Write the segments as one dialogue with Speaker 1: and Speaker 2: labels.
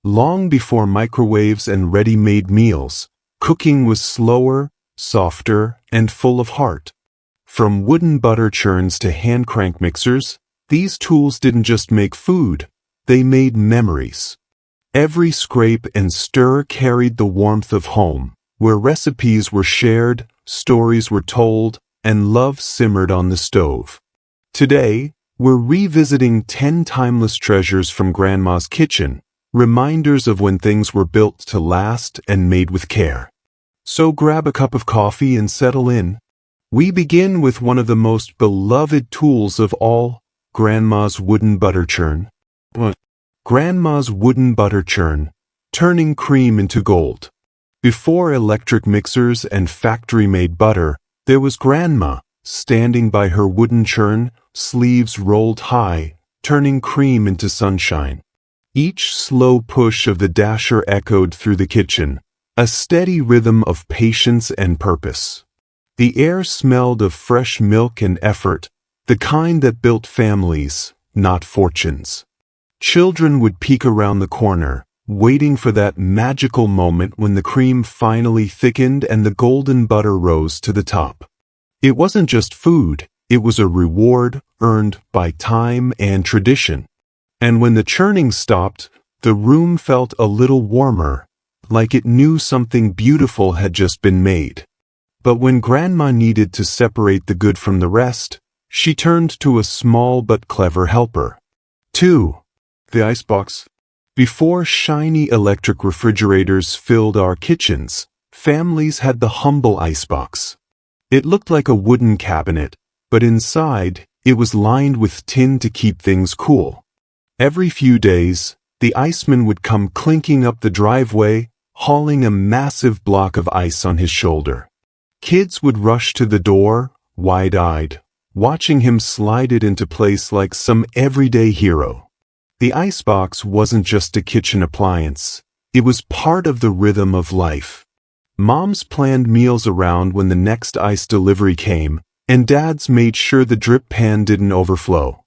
Speaker 1: Long before microwaves and ready-made meals, cooking was slower, softer, and full of heart. From wooden butter churns to hand crank mixers, these tools didn't just make food, they made memories. Every scrape and stir carried the warmth of home, where recipes were shared, stories were told, and love simmered on the stove. Today, we're revisiting 10 timeless treasures from Grandma's kitchen, reminders of when things were built to last and made with care. So grab a cup of coffee and settle in. We begin with one of the most beloved tools of all, Grandma's wooden butter churn. Grandma's wooden butter churn, turning cream into gold. Before electric mixers and factory-made butter, there was Grandma, standing by her wooden churn, sleeves rolled high, turning cream into sunshine. Each slow push of the dasher echoed through the kitchen, a steady rhythm of patience and purpose. The air smelled of fresh milk and effort, the kind that built families, not fortunes. Children would peek around the corner, waiting for that magical moment when the cream finally thickened and the golden butter rose to the top. It wasn't just food, it was a reward earned by time and tradition. And when the churning stopped, the room felt a little warmer, like it knew something beautiful had just been made. But when Grandma needed to separate the good from the rest, she turned to a small but clever helper. 2. The icebox. Before shiny electric refrigerators filled our kitchens, families had the humble icebox. It looked like a wooden cabinet, but inside, it was lined with tin to keep things cool. Every few days, the iceman would come clinking up the driveway, hauling a massive block of ice on his shoulder. Kids would rush to the door, wide-eyed, watching him slide it into place like some everyday hero. The icebox wasn't just a kitchen appliance, it was part of the rhythm of life. Moms planned meals around when the next ice delivery came, and dads made sure the drip pan didn't overflow.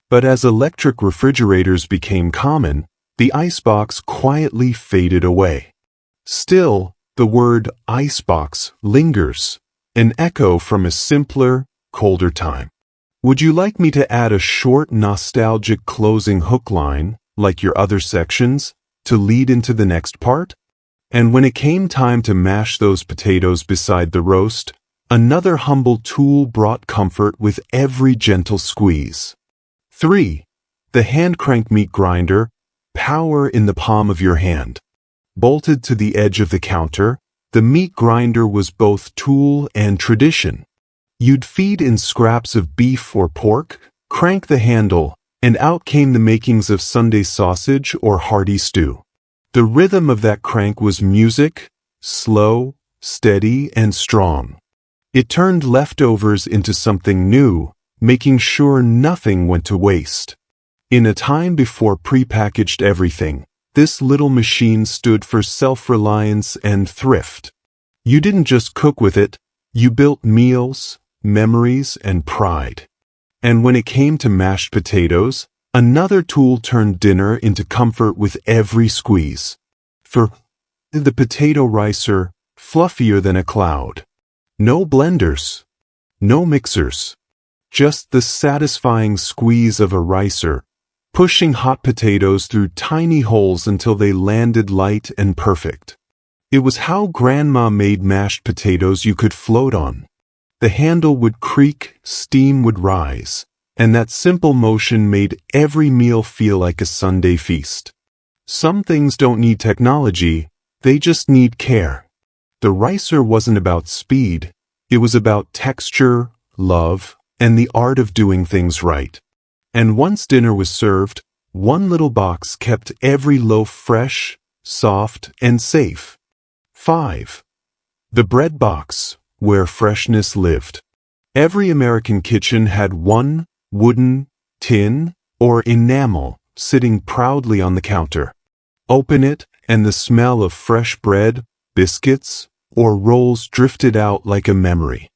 Speaker 1: But as electric refrigerators became common, the icebox quietly faded away. Still, the word icebox lingers, an echo from a simpler, colder time. Would you like me to add a short, nostalgic closing hook line, like your other sections, to lead into the next part? And when it came time to mash those potatoes beside the roast, another humble tool brought comfort with every gentle squeeze. 3. The hand crank meat grinder, power in the palm of your hand. Bolted to the edge of the counter, the meat grinder was both tool and tradition. You'd feed in scraps of beef or pork, crank the handle, and out came the makings of Sunday sausage or hearty stew. The rhythm of that crank was music, slow, steady, and strong. It turned leftovers into something new, making sure nothing went to waste. In a time before prepackaged everything, this little machine stood for self-reliance and thrift. You didn't just cook with it, you built meals, memories, and pride. And when it came to mashed potatoes, another tool turned dinner into comfort with every squeeze. For the potato ricer, fluffier than a cloud. No blenders, no mixers, just the satisfying squeeze of a ricer, pushing hot potatoes through tiny holes until they landed light and perfect. It was how Grandma made mashed potatoes you could float on. The handle would creak, steam would rise, and that simple motion made every meal feel like a Sunday feast. Some things don't need technology, they just need care. The ricer wasn't about speed, it was about texture, love, and the art of doing things right. And once dinner was served, one little box kept every loaf fresh, soft, and safe. 5. The bread box, where freshness lived. Every American kitchen had one, wooden, tin, or enamel, sitting proudly on the counter. Open it, and the smell of fresh bread, biscuits, or rolls drifted out like a memory.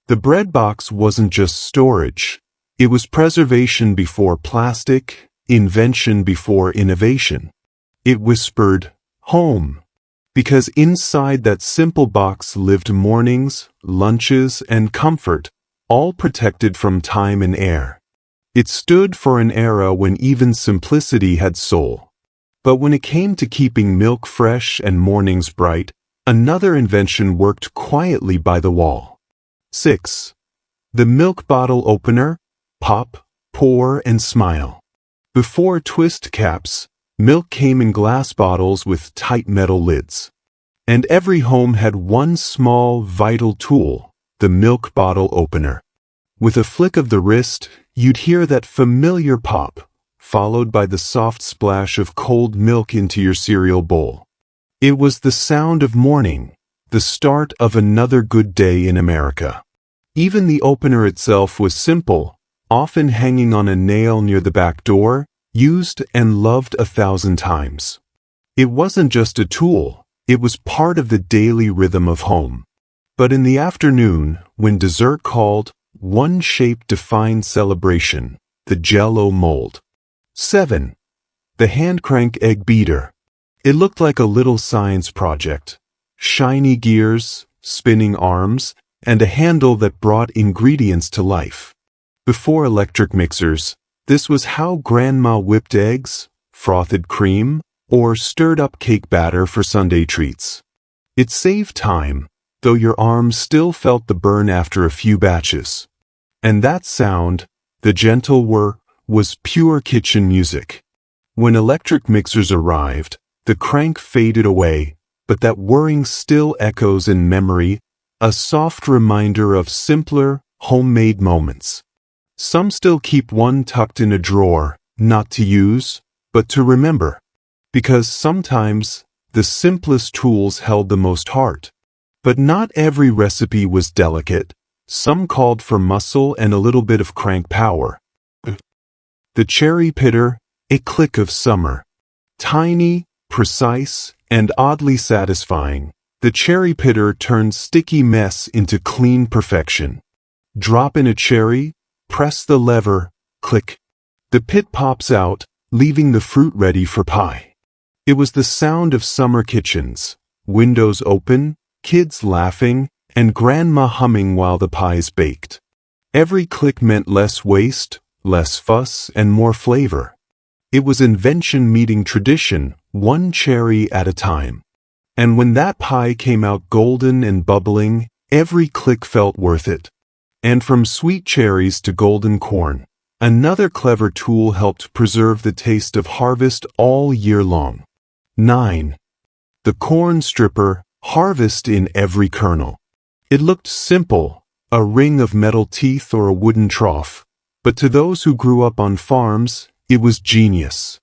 Speaker 1: The bread box wasn't just storage. It was preservation before plastic, invention before innovation. It whispered, "Home." Because inside that simple box lived mornings, lunches, and comfort, all protected from time and air. It stood for an era when even simplicity had soul. But when it came to keeping milk fresh and mornings bright, another invention worked quietly by the wall. 6. The milk bottle opener. Pop, pour, and smile. Before twist caps, milk came in glass bottles with tight metal lids. And every home had one small, vital tool, the milk bottle opener. With a flick of the wrist, you'd hear that familiar pop, followed by the soft splash of cold milk into your cereal bowl. It was the sound of morning, the start of another good day in America. Even the opener itself was simple, often hanging on a nail near the back door, used and loved 1,000 times. It wasn't just a tool, it was part of the daily rhythm of home. But in the afternoon, when dessert called, one shape defined celebration, the Jell-O mold. 7. The hand-crank egg beater. It looked like a little science project. Shiny gears, spinning arms, and a handle that brought ingredients to life. Before electric mixers, this was how Grandma whipped eggs, frothed cream, or stirred up cake batter for Sunday treats. It saved time, though your arms still felt the burn after a few batches. And that sound, the gentle whir, was pure kitchen music. When electric mixers arrived, the crank faded away, but that whirring still echoes in memory, a soft reminder of simpler, homemade moments. Some still keep one tucked in a drawer, not to use, but to remember. Because sometimes, the simplest tools held the most heart. But not every recipe was delicate. Some called for muscle and a little bit of crank power. The cherry pitter, a click of summer. Tiny, precise, and oddly satisfying, the cherry pitter turned sticky mess into clean perfection. Drop in a cherry, press the lever, click. The pit pops out, leaving the fruit ready for pie. It was the sound of summer kitchens, windows open, kids laughing, and Grandma humming while the pies baked. Every click meant less waste, less fuss, and more flavor. It was invention meeting tradition, one cherry at a time. And when that pie came out golden and bubbling, every click felt worth it. And from sweet cherries to golden corn, another clever tool helped preserve the taste of harvest all year long. 9. The corn stripper, harvest in every kernel. It looked simple, a ring of metal teeth or a wooden trough, but to those who grew up on farms, it was genius.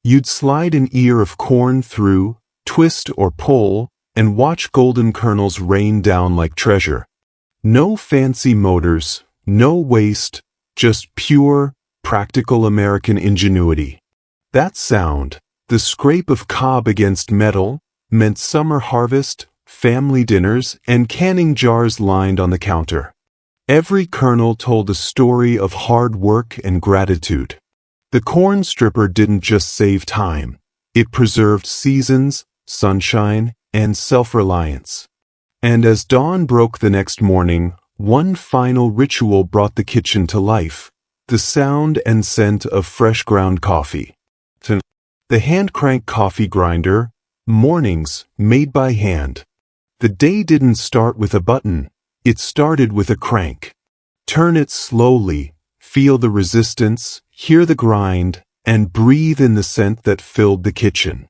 Speaker 1: You'd slide an ear of corn through, twist or pull, and watch golden kernels rain down like treasure. No fancy motors, no waste, just pure, practical American ingenuity. That sound, the scrape of cob against metal, meant summer harvest, family dinners, and canning jars lined on the counter. Every kernel told a story of hard work and gratitude. The corn stripper didn't just save time, it preserved seasons, sunshine, and self-reliance. And as dawn broke the next morning, one final ritual brought the kitchen to life, the sound and scent of fresh ground coffee. The hand-crank coffee grinder, mornings made by hand. The day didn't start with a button, it started with a crank. Turn it slowly, feel the resistance, hear the grind, and breathe in the scent that filled the kitchen.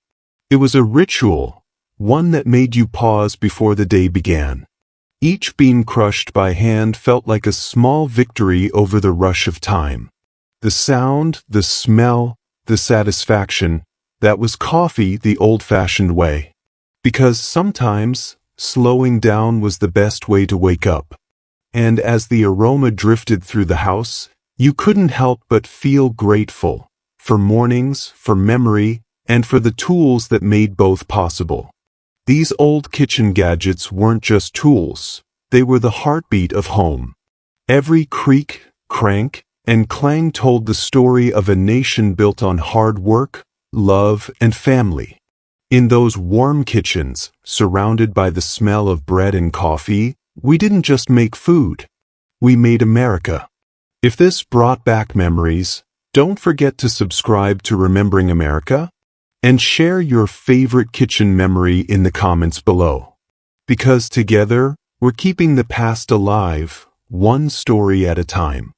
Speaker 1: It was a ritual, one that made you pause before the day began. Each bean crushed by hand felt like a small victory over the rush of time. The sound, the smell, the satisfaction, that was coffee the old-fashioned way. Because sometimes, slowing down was the best way to wake up. And as the aroma drifted through the house, you couldn't help but feel grateful for mornings, for memory, and for the tools that made both possible. These old kitchen gadgets weren't just tools, they were the heartbeat of home. Every creak, crank, and clang told the story of a nation built on hard work, love, and family. In those warm kitchens, surrounded by the smell of bread and coffee, we didn't just make food. We made America. If this brought back memories, don't forget to subscribe to Remembering America and share your favorite kitchen memory in the comments below. Because together, we're keeping the past alive, one story at a time.